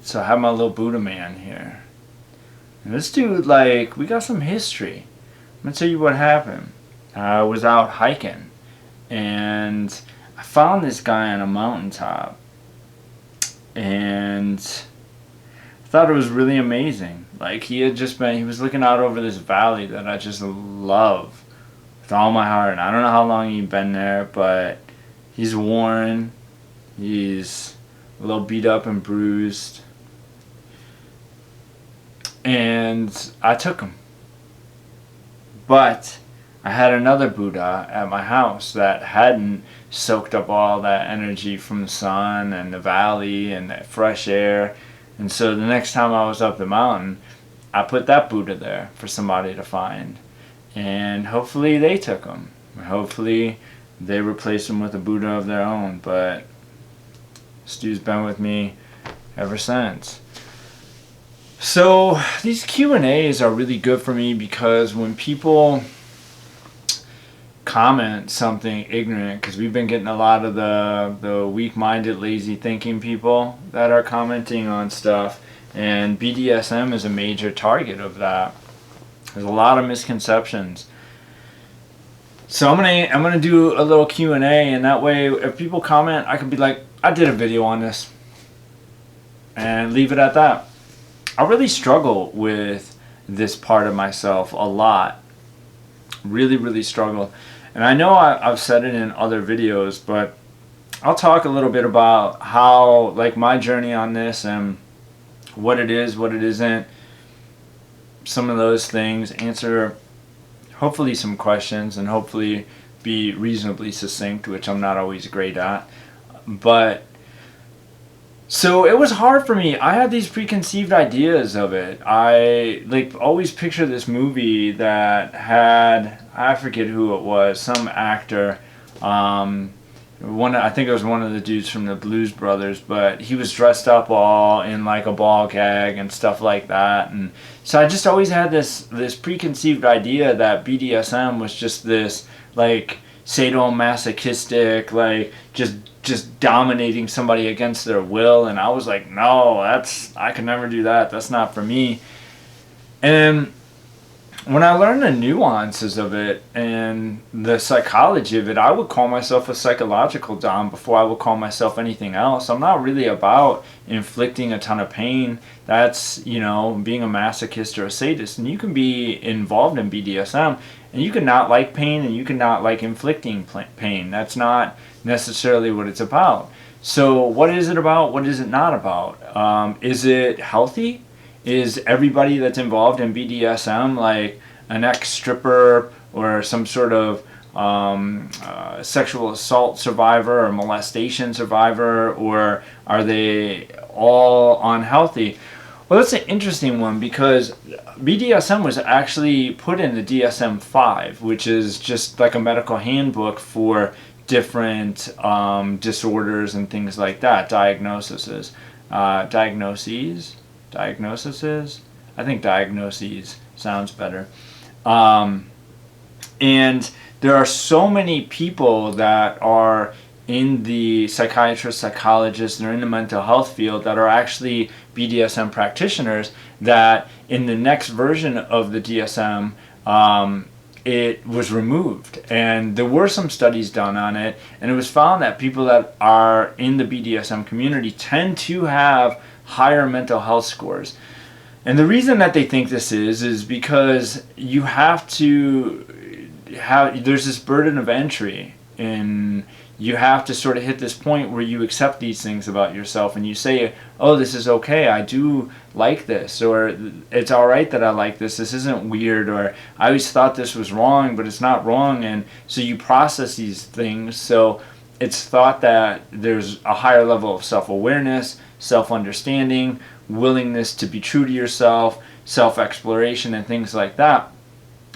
So I have my little Buddha man here. And this dude, like, we got some history. I'm gonna tell you what happened. I was out hiking, and I found this guy on a mountaintop, and I thought it was really amazing. Like, he was looking out over this valley that I just love with all my heart. And I don't know how long he'd been there, but he's worn, he's a little beat up and bruised. And I took him. But I had another Buddha at my house that hadn't soaked up all that energy from the sun and the valley and that fresh air. And so the next time I was up the mountain, I put that Buddha there for somebody to find. And hopefully they took him. Hopefully they replaced him with a Buddha of their own. But Stu's been with me ever since. So these Q&As are really good for me because when people comment something ignorant, because we've been getting a lot of the weak-minded, lazy thinking people that are commenting on stuff, and BDSM is a major target of that. There's a lot of misconceptions. So I'm gonna do a little Q&A, and that way if people comment, I can be like, I did a video on this, and leave it at that. I really struggle with this part of myself a lot. Really, really struggle. And I know I've said it in other videos, but I'll talk a little bit about how, like, my journey on this and what it is, what it isn't, some of those things, answer hopefully some questions, and hopefully be reasonably succinct, which I'm not always great at. But so it was hard for me. I had these preconceived ideas of it. I always picture this movie that had, I forget who it was, some actor. I think it was one of the dudes from the Blues Brothers, but he was dressed up all in like a ball gag and stuff like that. And so I just always had this preconceived idea that BDSM was just this like sadomasochistic, like just dominating somebody against their will. And I was like, no, I could never do that. That's not for me. And when I learned the nuances of it and the psychology of it, I would call myself a psychological dom before I would call myself anything else. I'm not really about inflicting a ton of pain. That's, being a masochist or a sadist. And you can be involved in BDSM and you can not like pain and you can not like inflicting pain. That's not necessarily what it's about. So what is it about? What is it not about? Is it healthy? Is everybody that's involved in BDSM like an ex-stripper or some sort of sexual assault survivor or molestation survivor, or are they all unhealthy? Well, that's an interesting one because BDSM was actually put in the DSM-5, which is just like a medical handbook for different disorders and things like that, diagnoses. I think diagnoses sounds better. And there are so many people that are in the psychiatrists, psychologists, they're in the mental health field that are actually BDSM practitioners, that in the next version of the DSM, it was removed. And there were some studies done on it, and it was found that people that are in the BDSM community tend to have higher mental health scores. And the reason that they think this is because you have to there's this burden of entry, and you have to sort of hit this point where you accept these things about yourself and you say, oh, this is okay, I do like this, or it's all right that I like this isn't weird, or I always thought this was wrong, but it's not wrong. And so you process these things, so it's thought that there's a higher level of self-awareness, self-understanding, willingness to be true to yourself, self-exploration, and things like that.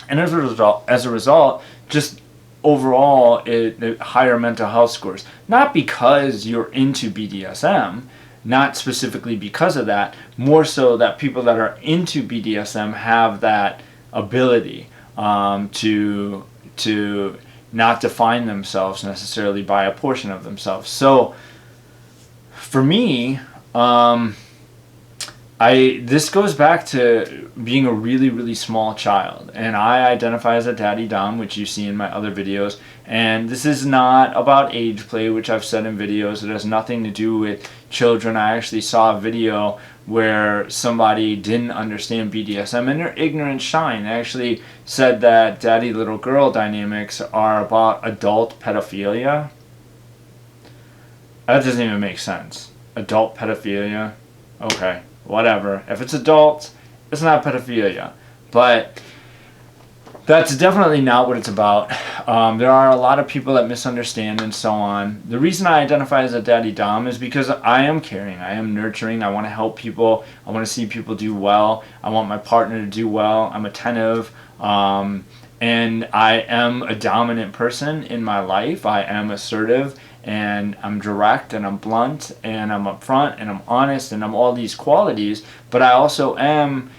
And as a result, just overall, it higher mental health scores. Not because you're into BDSM, not specifically because of that, more so that people that are into BDSM have that ability to not define themselves necessarily by a portion of themselves. So for me, this goes back to being a really, really small child, and I identify as a daddy dom, which you see in my other videos. And this is not about age play, which I've said in videos. It has nothing to do with children. I actually saw a video where somebody didn't understand BDSM, and their ignorance shine. They actually said that daddy little girl dynamics are about adult pedophilia. That doesn't even make sense. Adult pedophilia? Okay. Whatever. If it's adults, it's not pedophilia. But that's definitely not what it's about. There are a lot of people that misunderstand and so on. The reason I identify as a daddy dom is because I am caring, I am nurturing, I want to help people, I want to see people do well, I want my partner to do well, I'm attentive, and I am a dominant person in my life. I am assertive, and I'm direct, and I'm blunt, and I'm upfront, and I'm honest, and I'm all these qualities. But I also am,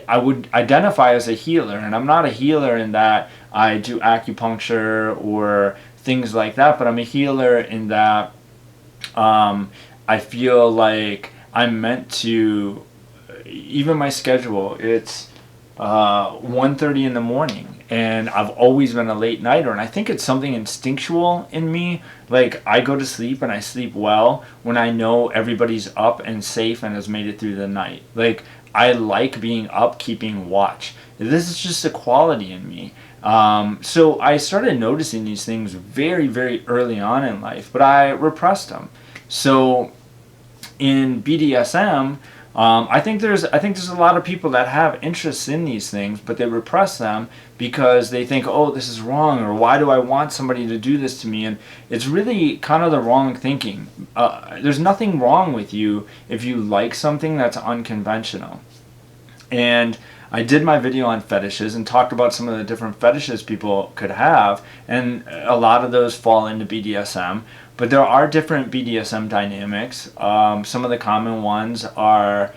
I would identify as a healer, and I'm not a healer in that I do acupuncture or things like that, but I'm a healer in that I feel like I'm meant to, even my schedule, it's 1:30 in the morning, and I've always been a late nighter, and I think it's something instinctual in me. Like, I go to sleep and I sleep well when I know everybody's up and safe and has made it through the night. Like, I like being up, keeping watch. This is just a quality in me. So I started noticing these things very, very early on in life, but I repressed them. So in BDSM, I think there's a lot of people that have interests in these things, but they repress them because they think, oh, this is wrong, or why do I want somebody to do this to me? And it's really kind of the wrong thinking. There's nothing wrong with you if you like something that's unconventional. And I did my video on fetishes and talked about some of the different fetishes people could have, and a lot of those fall into BDSM. But there are different BDSM dynamics. Some of the common ones are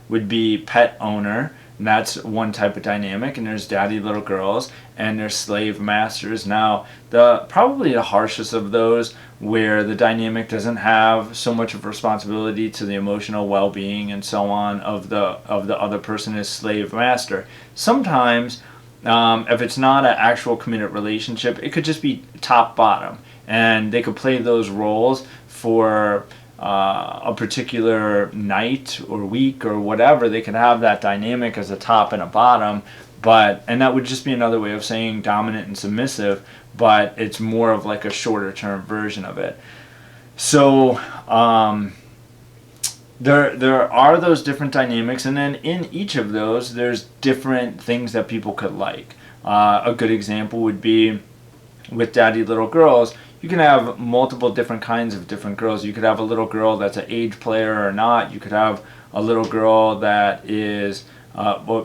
would be pet owner, and that's one type of dynamic. And there's daddy little girls, and there's slave masters. Now, probably the harshest of those, where the dynamic doesn't have so much of responsibility to the emotional well-being and so on of the other person, is slave master. Sometimes, if it's not an actual committed relationship, it could just be top bottom. And they could play those roles for a particular night or week or whatever. They could have that dynamic as a top and a bottom, and that would just be another way of saying dominant and submissive, but it's more of like a shorter term version of it. So there are those different dynamics, and then in each of those there's different things that people could like. A good example would be with daddy little girls. You can have multiple different kinds of different girls. You could have a little girl that's an age player or not. You could have a little girl that is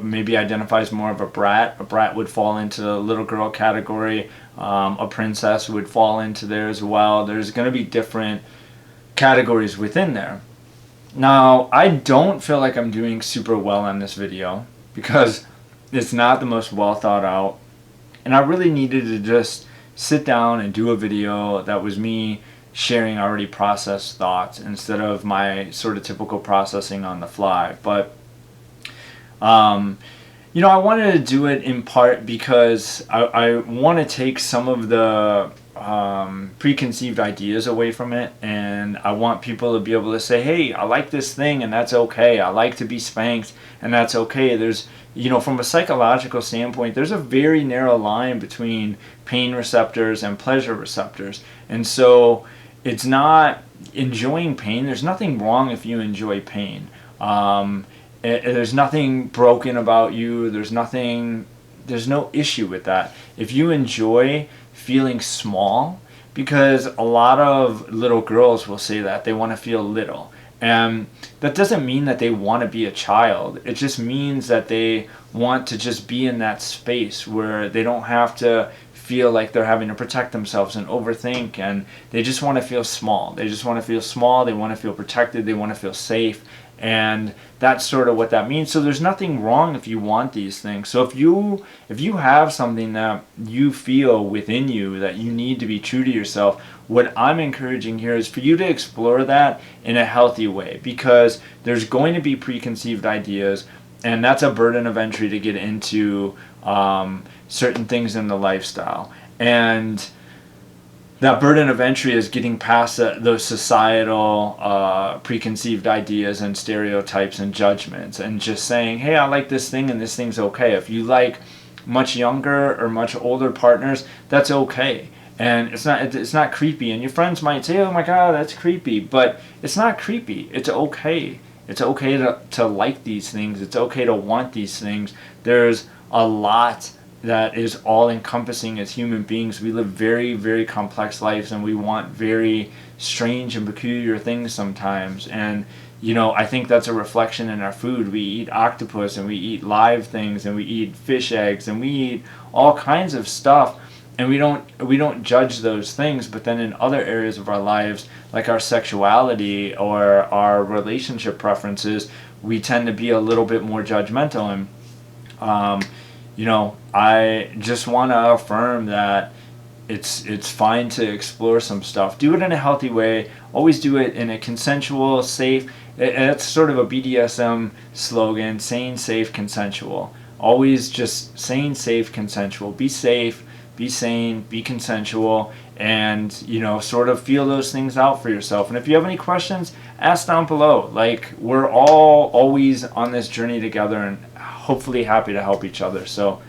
maybe identifies more of a brat. A brat would fall into the little girl category. A princess would fall into there as well. There's going to be different categories within there. Now, I don't feel like I'm doing super well on this video because it's not the most well thought out, and I really needed to just sit down and do a video that was me sharing already processed thoughts instead of my sort of typical processing on the fly. But you know, I wanted to do it in part because I want to take some of the preconceived ideas away from it, and I want people to be able to say, hey, I like this thing, and that's okay. I like to be spanked, and that's okay. There's, you know, from a psychological standpoint, there's a very narrow line between pain receptors and pleasure receptors. And so it's not enjoying pain. There's nothing wrong if you enjoy pain. There's nothing broken about you. There's no issue with that. If you enjoy feeling small, because a lot of little girls will say that they want to feel little, and that doesn't mean that they want to be a child. It just means that they want to just be in that space where they don't have to feel like they're having to protect themselves and overthink, and they just want to feel small. They just want to feel small. They want to feel protected. They want to feel safe. And that's sort of what that means. So there's nothing wrong if you want these things. So if you have something that you feel within you that you need to be true to yourself, what I'm encouraging here is for you to explore that in a healthy way, because there's going to be preconceived ideas, and that's a burden of entry to get into certain things in the lifestyle. And that burden of entry is getting past those societal preconceived ideas and stereotypes and judgments, and just saying, hey, I like this thing and this thing's okay. If you like much younger or much older partners, that's okay. And it's not creepy. And your friends might say, oh my God, that's creepy. But it's not creepy. It's okay. It's okay to like these things. It's okay to want these things. There's a lot that is all encompassing as human beings. We live very, very complex lives, and we want very strange and peculiar things sometimes. And I think that's a reflection in our food. We eat octopus, and we eat live things, and we eat fish eggs, and we eat all kinds of stuff, and we don't judge those things. But then in other areas of our lives, like our sexuality or our relationship preferences, we tend to be a little bit more judgmental. And I just want to affirm that it's fine to explore some stuff. Do it in a healthy way. Always do it in a consensual, safe. It's sort of a BDSM slogan: sane, safe, consensual. Always just sane, safe, consensual. Be safe, be sane, be consensual, and sort of feel those things out for yourself. And if you have any questions, ask down below. Like, we're all always on this journey together, and hopefully happy to help each other. So